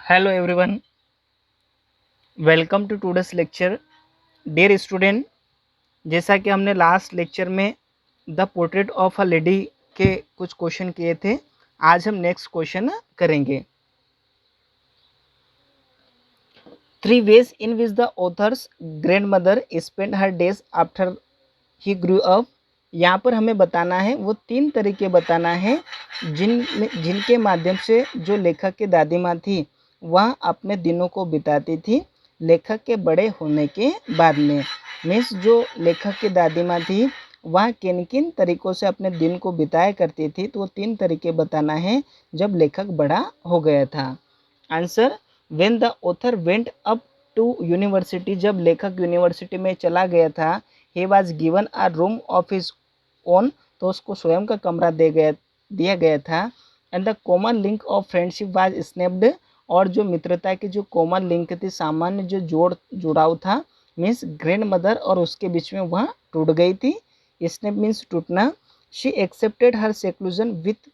Hello everyone, welcome to today's lecture. Dear student, जैसा कि हमने लास्ट लेक्चर में the portrait of a lady के कुछ क्वेश्चन किए थे, आज हम नेक्स्ट क्वेश्चन करेंगे। 3 ways in which the author's grandmother spent her days after he grew up। यहाँ पर हमें बताना है, वो 3 तरीके बताना है जिनके माध्यम से जो लेखक की दादी माँ थी वह अपने दिनों को बिताती थी लेखक के बड़े होने के बाद में। मीन्स जो लेखक की दादी माँ थी वह किन किन तरीक़ों से अपने दिन को बिताया करती थी, तो वो 3 तरीके बताना है जब लेखक बड़ा हो गया था। Answer, when the author went up to university, जब लेखक यूनिवर्सिटी में चला गया था, he was given a room of his own, तो उसको स्वयं का कमरा दिया गया था। And the common link of friendship was snapped, और जो मित्रता की जो कॉमन लिंक थी, सामान्य जो जुड़ाव था, मीन्स ग्रैंड मदर और उसके बीच में वह टूट गई थी। स्नैप मीन्स टूटना। She accepted her seclusion with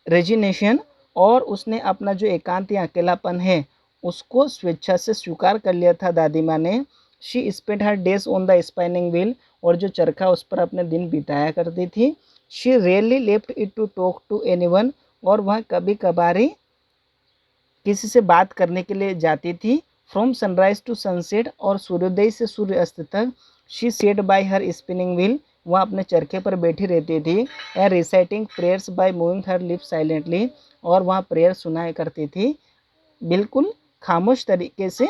resignation, और उसने अपना जो एकांत या अकेलापन है उसको स्वेच्छा से स्वीकार कर लिया था दादी माँ ने। She spend her days on the spinning wheel, और जो चरखा उस पर अपने दिन बिताया करती थी। She rarely left it to talk to anyone, और वह कभी कभार ही किसी से बात करने के लिए जाती थी। फ्रॉम सनराइज टू सनसेट, और सूर्योदय से सूर्यास्त तक। She said bye her spinning wheel, वह अपने चरखे पर बैठी रहती थी। And reciting prayers by moving her lips silently, और वह प्रेयर सुनाया करती थी बिल्कुल खामोश तरीके से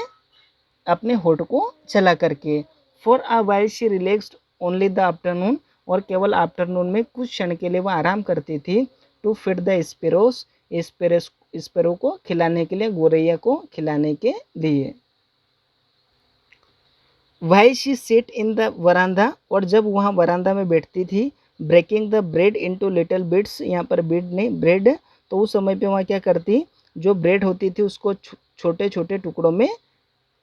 अपने होठ को चला करके। For a while she relaxed only the afternoon, और केवल आफ्टरनून में कुछ क्षण के लिए वह आराम करती थी। To feed the sparrows, sparrow को खिलाने के लिए, गोरैया को खिलाने के लिए। While she sat in the veranda, और जब वहाँ वरांदा में बैठती थी। Breaking the bread into little bits, यहाँ पर बिट नहीं ब्रेड, तो उस समय पे वहाँ क्या करती, जो ब्रेड होती थी उसको छोटे छोटे टुकड़ों में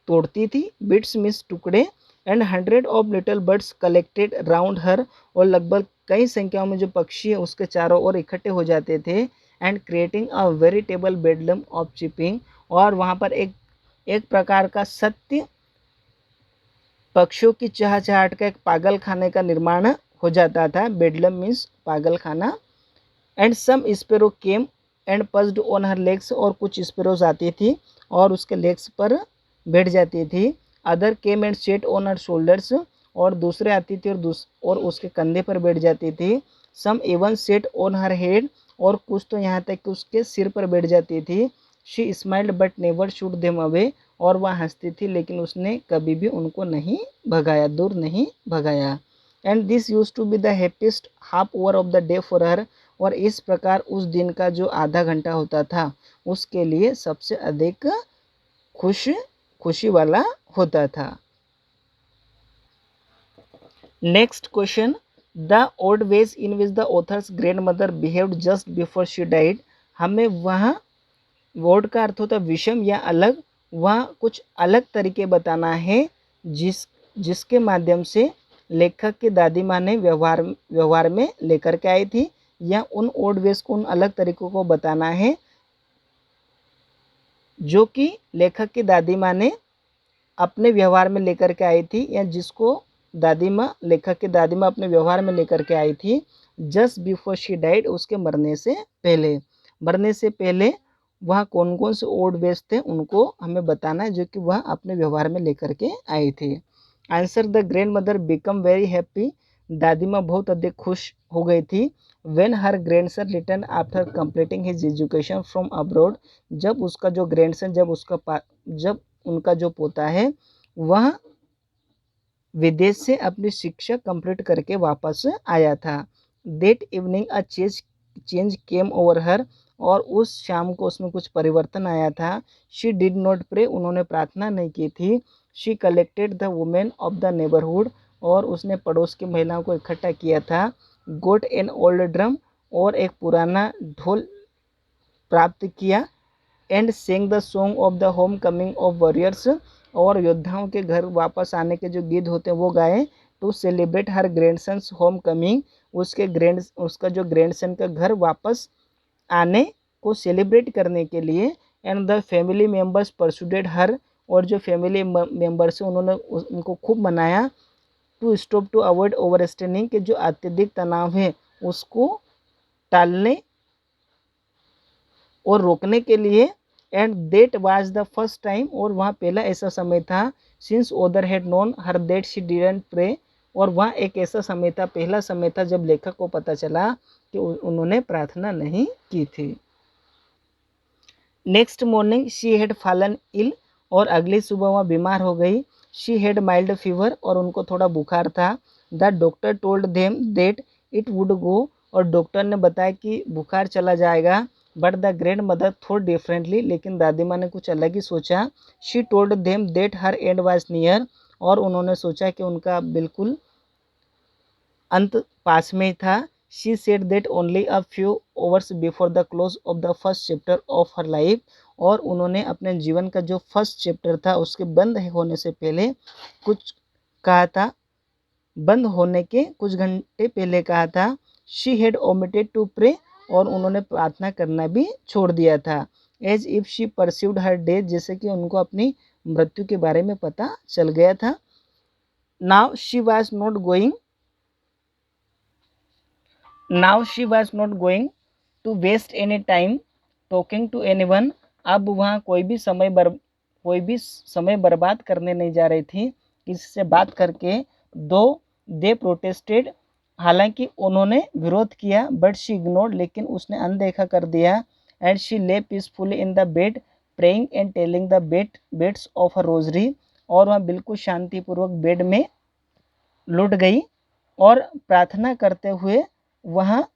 तोड़ती थी। बिट्स मीन्स टुकड़े। And 100 of little birds collected round her, और लगभग कई संख्याओं में जो पक्षी है उसके चारों ओर इकट्ठे हो जाते थे। And creating a veritable bedlam of chirping, और वहाँ पर एक प्रकार का सत्य पक्षियों की चहचहाहट का एक पागल खाने का निर्माण हो जाता था। बेडलम मीन्स पागल खाना। And some sparrow came and perched on her legs, और कुछ स्पेरोज आती थी और उसके लेग्स पर बैठ जाती थी। Other came and set on her shoulders, और दूसरे आती थी और उसके कंधे पर बैठ जाती थी। Some even sat on her head, और कुछ तो यहाँ तक कि उसके सिर पर बैठ जाती थी। She smiled but never should them away, और वह हंसती थी लेकिन उसने कभी भी उनको नहीं भगाया, दूर नहीं भगाया। And this used to be the happiest half hour of the day for her, और इस प्रकार उस दिन का जो आधा घंटा होता था उसके लिए सबसे अधिक खुशी वाला होता था। Next question, the old ways in which the author's grand mother behaved just before she died. हमें वहाँ वर्ड का अर्थ होता है विषम या अलग, वह कुछ अलग तरीके बताना है जिसके माध्यम से लेखक की दादी माँ ने व्यवहार में लेकर के आई थी, या उन ओल्ड वेज को, उन अलग तरीकों को बताना है जो कि लेखक की दादी माँ ने अपने व्यवहार में लेकर के आई थी, या जिसको दादी माँ, लेखक की दादी माँ अपने व्यवहार में लेकर के आई थी जस्ट बिफोर शी डाइड, उसके मरने से पहले। मरने से पहले वह कौन कौन से ओल्ड वेज थे उनको हमें बताना है जो कि वह अपने व्यवहार में लेकर के आई थी। Answer, the grand mother become very happy, दादी माँ बहुत अधिक खुश हो गई थी। When her grandson return after completing his education from abroad, जब उसका जो ग्रैंडसन, जब उनका जो पोता है वह विदेश से अपनी शिक्षा कंप्लीट करके वापस आया था। That evening a change came over हर, और उस शाम को उसमें कुछ परिवर्तन आया था। शी डिड नॉट प्रे, उन्होंने प्रार्थना नहीं की थी। She collected the women of the neighbourhood, और उसने पड़ोस की महिलाओं को इकट्ठा किया था। गोट एन ओल्ड ड्रम, और एक पुराना ढोल प्राप्त किया। And saying the song of the home coming of warriors, और योद्धाओं के घर वापस आने के जो गीत होते हैं वो गाए। To celebrate her grandson's home coming, उसका जो ग्रैंडसन का घर वापस आने को सेलिब्रेट करने के लिए। And the family members persuaded her, और जो फैमिली मेम्बर्स हैं उन्होंने उनको खूब मनाया, to stop to avoid overstraining, कि जो अत्यधिक तनाव है उसको टालने और रोकने के लिए। And that was the first time, और वहाँ पहला ऐसा समय था, since other had known her that she didn't pray, और वहाँ एक ऐसा समय था, पहला समय था जब लेखक को पता चला कि उन्होंने प्रार्थना नहीं की थी। Next morning she had fallen ill, और अगली सुबह वह बीमार हो गई। शी हैड माइल्ड फीवर, और उनको थोड़ा बुखार था। The doctor told them that it would go, और डॉक्टर ने बताया कि बुखार चला जाएगा। But the grand mother thought differently, लेकिन दादी माँ ने कुछ अलग ही सोचा। She told them that her and was near, और उन्होंने सोचा कि उनका बिल्कुल अंत पास में ही था। She said that only a few hours before the close of the first chapter of her life, और उन्होंने अपने जीवन का जो फर्स्ट चैप्टर था उसके बंद होने से पहले कुछ कहा था, बंद होने के कुछ घंटे पहले कहा था। She had omitted to pray, और उन्होंने प्रार्थना करना भी छोड़ दिया था। As if she perceived her death, जैसे कि उनको अपनी मृत्यु के बारे में पता चल गया था। Now she was not going now she was not going to waste any time talking to anyone, अब वहाँ कोई भी समय बर्बाद करने नहीं जा रही थी किसी से बात करके। दो दे प्रोटेस्टेड, हालांकि उन्होंने विरोध किया, बट शी इग्नोर्ड, लेकिन उसने अनदेखा कर दिया। And she lay peacefully in the bed praying and telling the beads of a rosary, और वह बिल्कुल शांतिपूर्वक बेड में लुट गई और प्रार्थना करते हुए वहाँ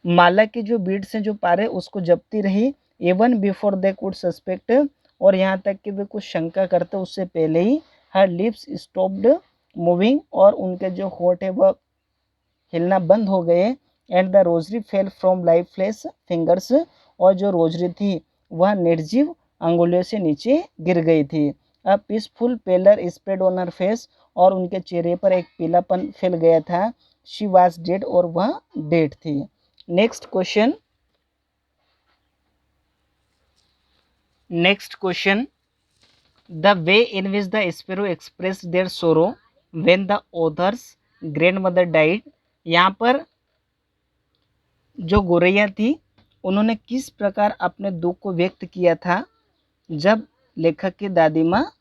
माला की जो बीड्स हैं, जो पारे, उसको जपती रही। Even before they could suspect, और यहाँ तक कि वे कुछ शंका करते उससे पहले ही हर लिप्स स्टॉप्ड मूविंग, और उनके जो होठ है वह हिलना बंद हो गए। And the rosary fell from lifeless fingers, और जो रोजरी थी वह निर्जीव अंगुलियों से नीचे गिर गई थी। A peaceful pallor spread on her face, और उनके चेहरे पर एक पीलापन फैल गया था। शी वाज डेड, और वह डेड थी। Next question the way in which the sparrow express their sorrow when the author's grandmother died, यहाँ पर जो गोरैया थी उन्होंने किस प्रकार अपने दुख को व्यक्त किया था जब लेखक की दादी माँ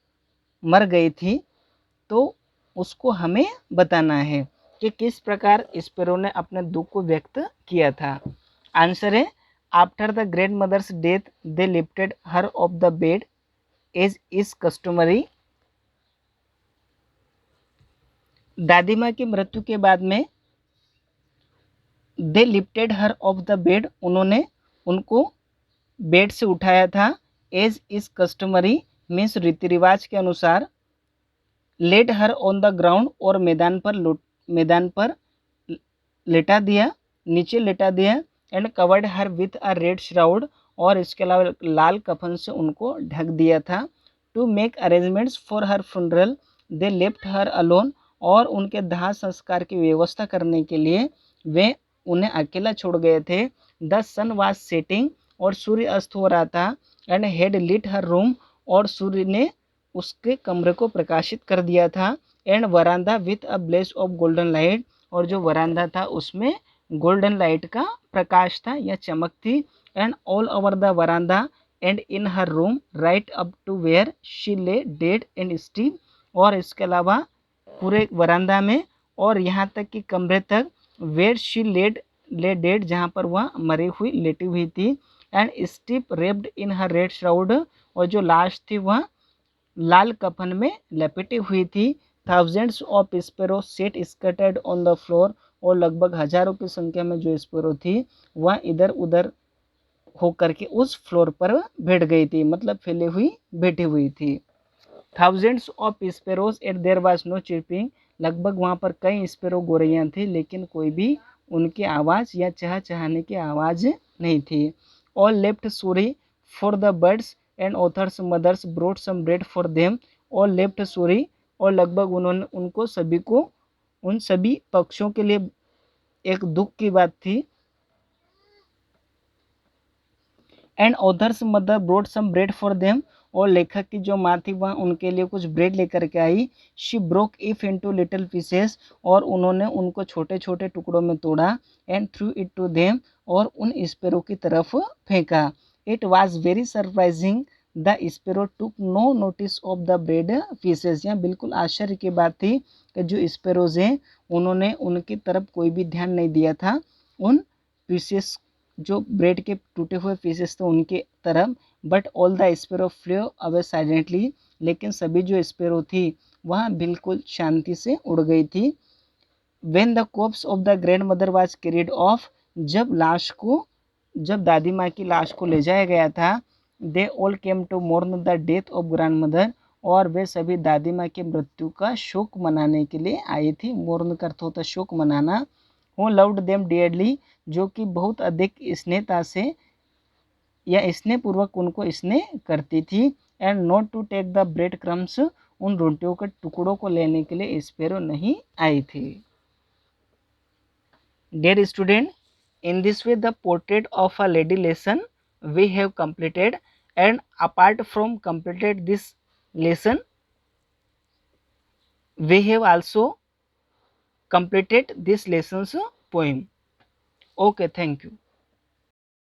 मर गई थी, तो उसको हमें बताना है कि किस प्रकार स्पैरो ने अपने दुख को व्यक्त किया था। आंसर है, after the grand mother's death they lifted her off the bed as is customary, दादी माँ की मृत्यु के बाद में they lifted her off the bed, उन्होंने उनको बेड से उठाया था। एज इज कस्टमरी मीन्स रीति रिवाज के अनुसार। Laid her on the ground, और मैदान पर लेटा दिया, नीचे लेटा दिया। And covered her with a red shroud, और इसके अलावा लाल कफन से उनको ढक दिया था। To make arrangements for her funeral they left her alone, और उनके दाह संस्कार की व्यवस्था करने के लिए वे उन्हें अकेला छोड़ गए थे। द सन वाज सेटिंग, और सूर्य अस्त हो रहा था। And head lit her room, और सूर्य ने उसके कमरे को प्रकाशित कर दिया था। And veranda with a blaze of golden light, और जो वरांदा था उसमें गोल्डन लाइट का प्रकाश था या चमक थी। And all over the veranda and in her room right up to where she lay dead and still, और इसके अलावा पूरे वरांदा में और यहाँ तक कि कमरे तक वेयर शी ले डेड, जहाँ पर वह मरी हुई लेटी हुई थी। And steep raped in her red shroud, और जो लाश थी वह लाल कफन में लपेटी हुई थी। Thousands of sparrow set scattered on the floor, और लगभग हजारों की संख्या में जो स्पैरो थी वह इधर उधर होकर के उस फ्लोर पर बैठ गई थी, मतलब फैली हुई बैठी हुई थी। Thousands of sparrows at there was no chirping, लगभग वहाँ पर कई स्पैरो गोरैयाँ थी, लेकिन कोई भी उनकी आवाज़ या चहचहाने की आवाज़ नहीं थी। All left sorry for the birds and author's mother's brought some bread for them, all left sorry, और लगभग उन्होंने उनको सभी को उन सभी पक्षियों के लिए एक दुख की बात थी and author's mother brought some bread for them, और लेखक की जो माँ थी वह उनके लिए कुछ ब्रेड लेकर के आई। She broke it into little pieces, और उन्होंने उनको छोटे छोटे टुकड़ों में तोड़ा। And threw it to them, और उन स्पेरो की तरफ फेंका। It was very surprising the sparrow took no notice of the bread pieces. यहाँ बिल्कुल आश्चर्य की बात थी कि जो स्पेरोज हैं उन्होंने उनकी तरफ कोई भी ध्यान नहीं दिया था, उन पीसेस जो ब्रेड के टूटे हुए पीसेस थे उनके तरफ। But all the sparrow flew away silently, लेकिन सभी जो स्पेरो थी वह बिल्कुल शांति से उड़ गई थी। When the cops of the grand mother was carried of, जब दादी माँ की लाश को ले जाया गया था, they all came to mourn the death of grandmother, और वे सभी दादी माँ की मृत्यु का शोक मनाने के लिए आई थी। मोर्न का अर्थ होता शोक मनाना। हु लव्ड देम डियरली, जो कि बहुत अधिक स्नेहता से या स्नेहपूर्वक उनको स्नेह करती थी। And not to take the bread crumbs, उन रोटियों के टुकड़ों को लेने के लिए स्पेरो नहीं आई थी। Dear student, in this way the portrait of a lady lesson we have completed, and apart from completed this lesson we have also completed this lesson's poem. Okay, thank you.